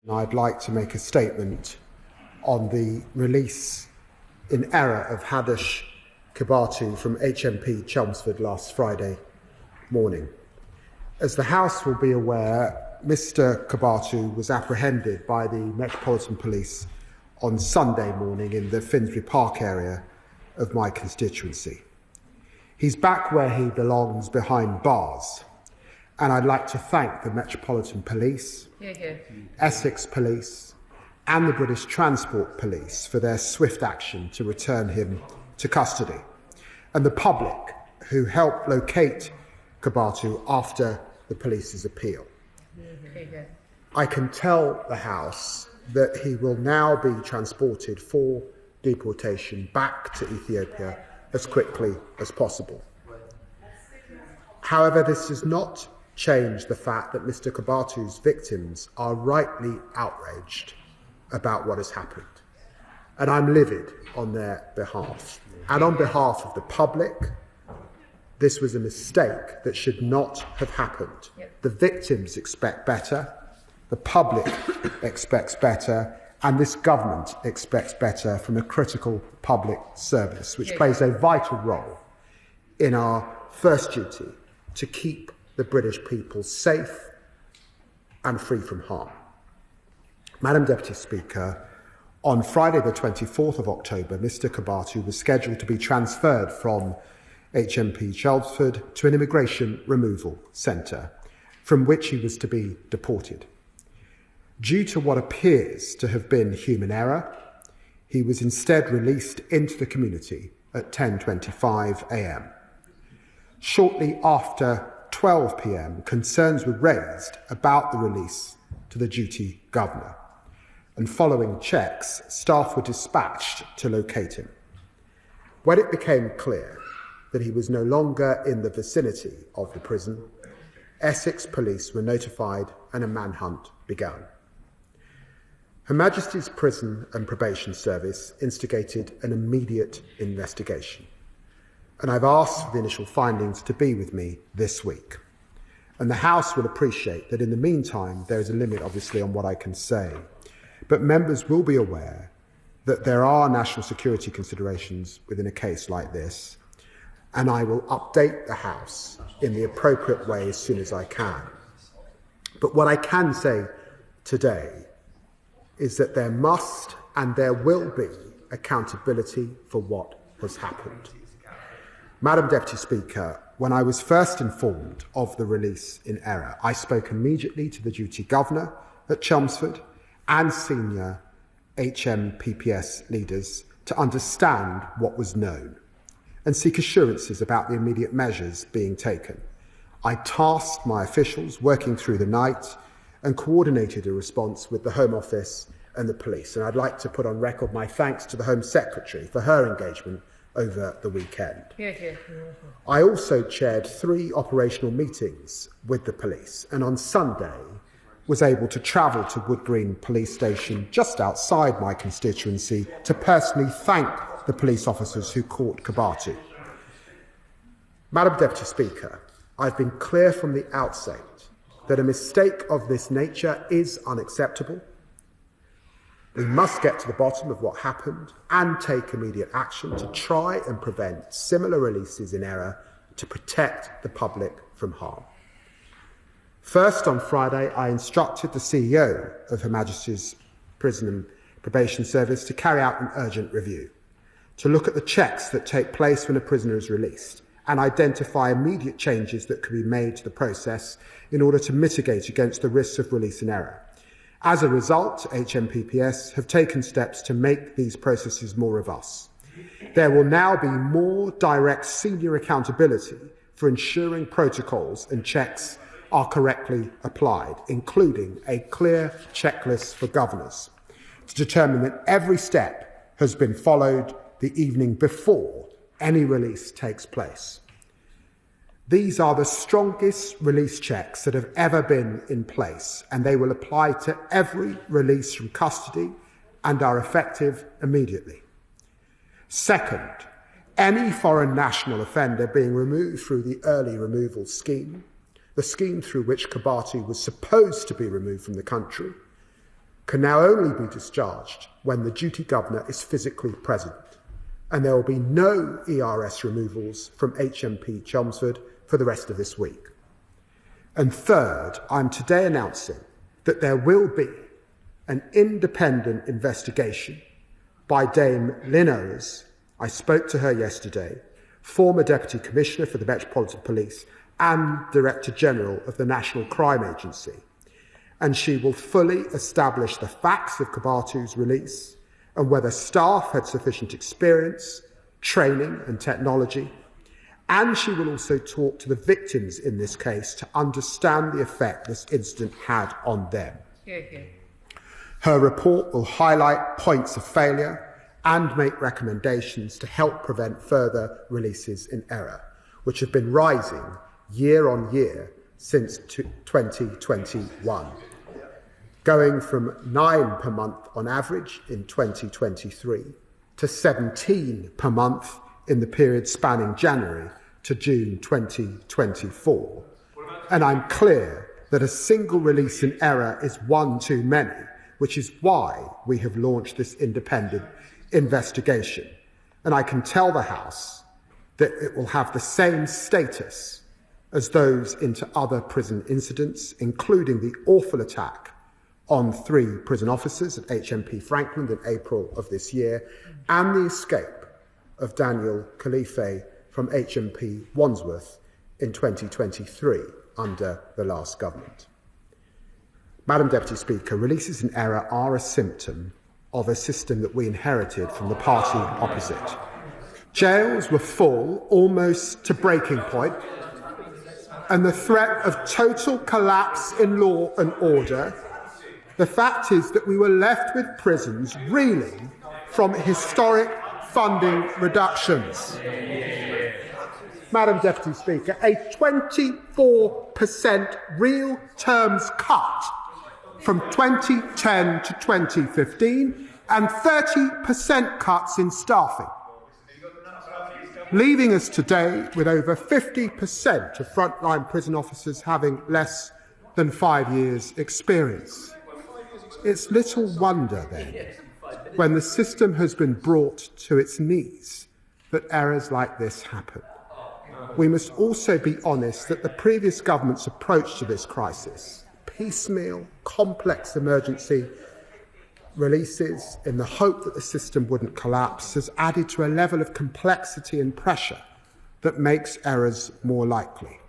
I'd like to make a statement on the release in error of Hadush Kebatu from HMP Chelmsford last Friday morning. As the House will be aware, Mr. Kebatu was apprehended by the Metropolitan Police on Sunday morning in the Finsbury Park area of my constituency. He's back where he belongs, behind bars. And I'd like to thank the Metropolitan Police, Essex Police, and the British Transport Police for their swift action to return him to custody, and the public who helped locate Kebatu after the police's appeal. I can tell the House that he will now be transported for deportation back to Ethiopia as quickly as possible. However, this does not change the fact that Mr. Kebatu's victims are rightly outraged about what has happened. And I'm livid on their behalf. And on behalf of the public, this was a mistake that should not have happened. The victims expect better, the public expects better, and this government expects better from a critical public service, which plays a vital role in our first duty to keep the British people safe and free from harm. Madam Deputy Speaker, on Friday the 24th of October, Mr. Kebatu was scheduled to be transferred from HMP Chelmsford to an immigration removal centre, from which he was to be deported. Due to what appears to have been human error, he was instead released into the community at 10:25 a.m. Shortly after 12 p.m, concerns were raised about the release to the duty governor, and following checks, staff were dispatched to locate him. When it became clear that he was no longer in the vicinity of the prison, Essex Police were notified and a manhunt began. Her Majesty's Prison and Probation Service instigated an immediate investigation, and I've asked for the initial findings to be with me this week. And the House will appreciate that in the meantime, there is a limit, obviously, on what I can say. But members will be aware that there are national security considerations within a case like this, and I will update the House in the appropriate way as soon as I can. But what I can say today is that there must and there will be accountability for what has happened. Madam Deputy Speaker, when I was first informed of the release in error, I spoke immediately to the duty governor at Chelmsford and senior HMPPS leaders to understand what was known and seek assurances about the immediate measures being taken. I tasked my officials working through the night and coordinated a response with the Home Office and the police. And I'd like to put on record my thanks to the Home Secretary for her engagement over the weekend. I also chaired 3 operational meetings with the police, and on Sunday was able to travel to Wood Green Police Station just outside my constituency to personally thank the police officers who caught Kebatu. Madam Deputy Speaker, I've been clear from the outset that a mistake of this nature is unacceptable. We must get to the bottom of what happened and take immediate action to try and prevent similar releases in error to protect the public from harm. First, on Friday, I instructed the CEO of Her Majesty's Prison and Probation Service to carry out an urgent review, to look at the checks that take place when a prisoner is released and identify immediate changes that could be made to the process in order to mitigate against the risks of release in error. As a result, HMPPS have taken steps to make these processes more robust. There will now be more direct senior accountability for ensuring protocols and checks are correctly applied, including a clear checklist for governors to determine that every step has been followed the evening before any release takes place. These are the strongest release checks that have ever been in place, and they will apply to every release from custody and are effective immediately. Second, any foreign national offender being removed through the early removal scheme, the scheme through which Kebatu was supposed to be removed from the country, can now only be discharged when the duty governor is physically present, and there will be no ERS removals from HMP Chelmsford for the rest of this week. And third, I'm today announcing that there will be an independent investigation by Dame Lynn Owers. I spoke to her yesterday, former Deputy Commissioner for the Metropolitan Police and Director General of the National Crime Agency, and she will fully establish the facts of Kebatu's release and whether staff had sufficient experience, training and technology, and she will also talk to the victims in this case to understand the effect this incident had on them. Her report will highlight points of failure and make recommendations to help prevent further releases in error, which have been rising year on year since 2021, going from 9 per month on average in 2023 to 17 per month in the period spanning January to June 2024. And I'm clear that a single release in error is one too many, which is why we have launched this independent investigation. And I can tell the House that it will have the same status as those into other prison incidents, including the awful attack on 3 prison officers at HMP Franklin in April of this year, and the escape of Daniel Khalife from HMP Wandsworth in 2023 under the last government. Madam Deputy Speaker, releases in error are a symptom of a system that we inherited from the party opposite. Jails were full almost to breaking point, and the threat of total collapse in law and order. The fact is that we were left with prisons reeling from historic funding reductions. Madam Deputy Speaker, a 24% real terms cut from 2010 to 2015 and 30% cuts in staffing, leaving us today with over 50% of frontline prison officers having less than 5 years' experience. It's little wonder, then, when the system has been brought to its knees, that errors like this happen. We must also be honest that the previous government's approach to this crisis, piecemeal, complex emergency releases in the hope that the system wouldn't collapse, has added to a level of complexity and pressure that makes errors more likely.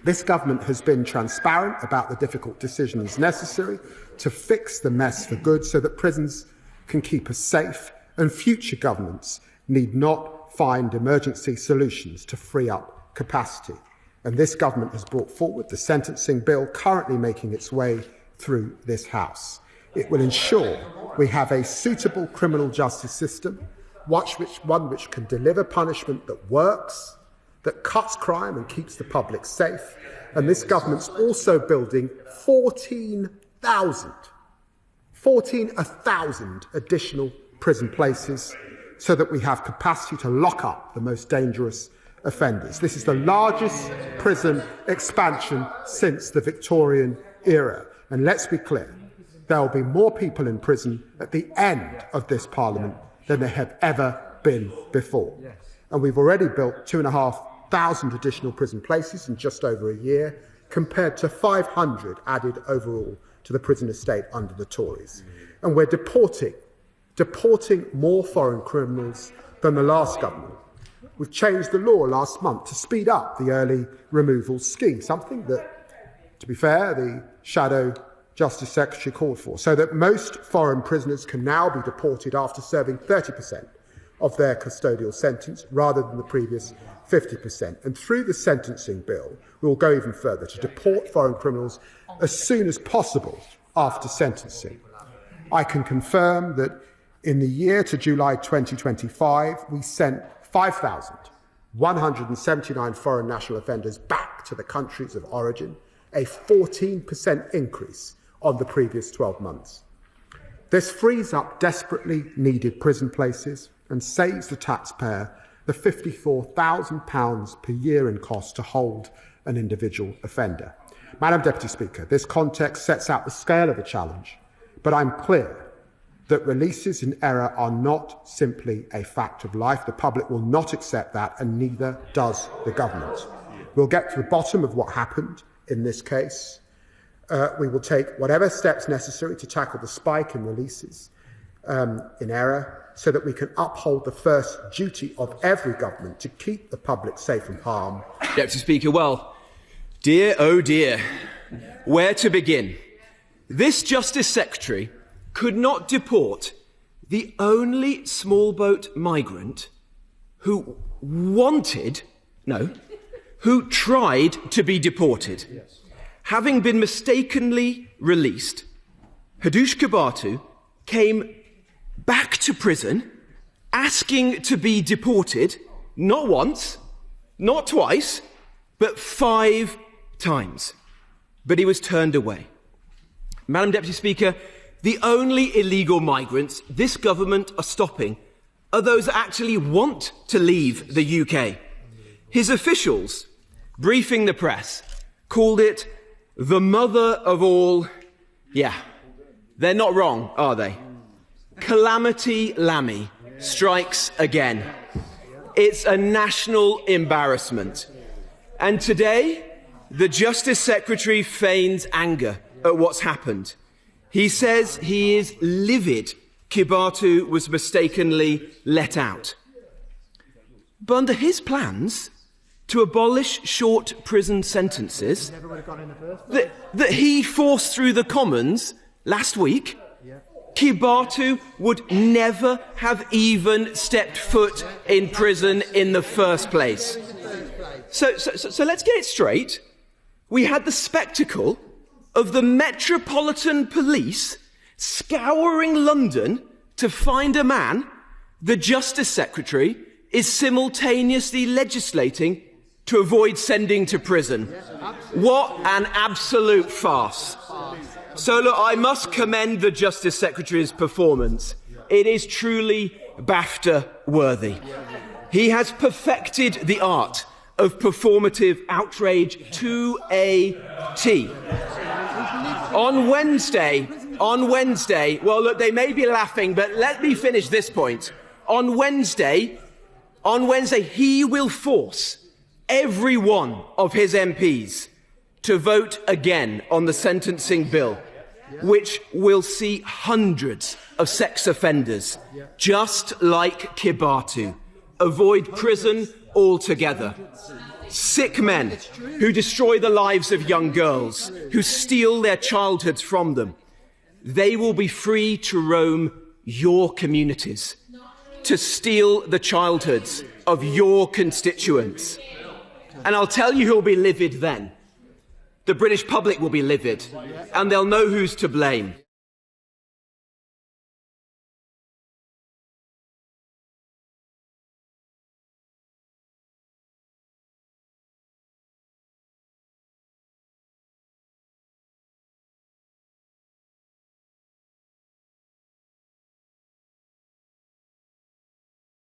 This government has been transparent about the difficult decisions necessary to fix the mess for good so that prisons can keep us safe, and future governments need not find emergency solutions to free up capacity. And this government has brought forward the sentencing bill currently making its way through this House. It will ensure we have a suitable criminal justice system, one which can deliver punishment that works, that cuts crime and keeps the public safe. And this government's also building 14,000 additional prison places so that we have capacity to lock up the most dangerous offenders. This is the largest prison expansion since the Victorian era. And let's be clear, there will be more people in prison at the end of this Parliament than there have ever been before. And we've already built 2,500 additional prison places in just over a year, compared to 500 added overall to the prison estate under the Tories. And we're deporting more foreign criminals than the last government. We've changed the law last month to speed up the early removal scheme, something that, to be fair, the shadow Justice Secretary called for, so that most foreign prisoners can now be deported after serving 30% of their custodial sentence rather than the previous 50%. And through the sentencing bill, we will go even further to deport foreign criminals as soon as possible after sentencing. I can confirm that in the year to July 2025, we sent 5,179 foreign national offenders back to the countries of origin, a 14% increase on the previous 12 months. This frees up desperately needed prison places and saves the taxpayer the £54,000 per year in cost to hold an individual offender. Madam Deputy Speaker, this context sets out the scale of the challenge, But I'm clear that releases in error are not simply a fact of life. The public will not accept that, and neither does the government. We'll get to the bottom of what happened in this case. We will take whatever steps necessary to tackle the spike in releases in error, so that we can uphold the first duty of every government to keep the public safe from harm. Deputy Speaker, well, dear, oh dear, where to begin? This Justice Secretary could not deport the only small boat migrant who who tried to be deported. Yes. Having been mistakenly released, Hadush Kebatu came back to prison asking to be deported, not once, not twice, but 5 times. But he was turned away. Madam Deputy Speaker, the only illegal migrants this government are stopping are those that actually want to leave the UK. His officials, briefing the press, called it the mother of all. Yeah, they're not wrong, are they? Calamity Lammy strikes again. It's a national embarrassment. And today, the Justice Secretary feigns anger at what's happened. He says he is livid Kebatu was mistakenly let out. But under his plans to abolish short prison sentences that he forced through the Commons last week, Kebatu would never have even stepped foot in prison in the first place. So let's get it straight. We had the spectacle of the Metropolitan Police scouring London to find a man the Justice Secretary is simultaneously legislating to avoid sending to prison. What an absolute farce. So look, I must commend the Justice Secretary's performance. It is truly BAFTA worthy. He has perfected the art of performative outrage to a T. On Wednesday, well look, they may be laughing, but let me finish this point. On Wednesday, he will force every one of his MPs to vote again on the sentencing bill, which will see hundreds of sex offenders, just like Kebatu, avoid prison altogether. Sick men who destroy the lives of young girls, who steal their childhoods from them, they will be free to roam your communities, to steal the childhoods of your constituents. And I'll tell you who'll be livid then. The British public will be livid, and they'll know who's to blame.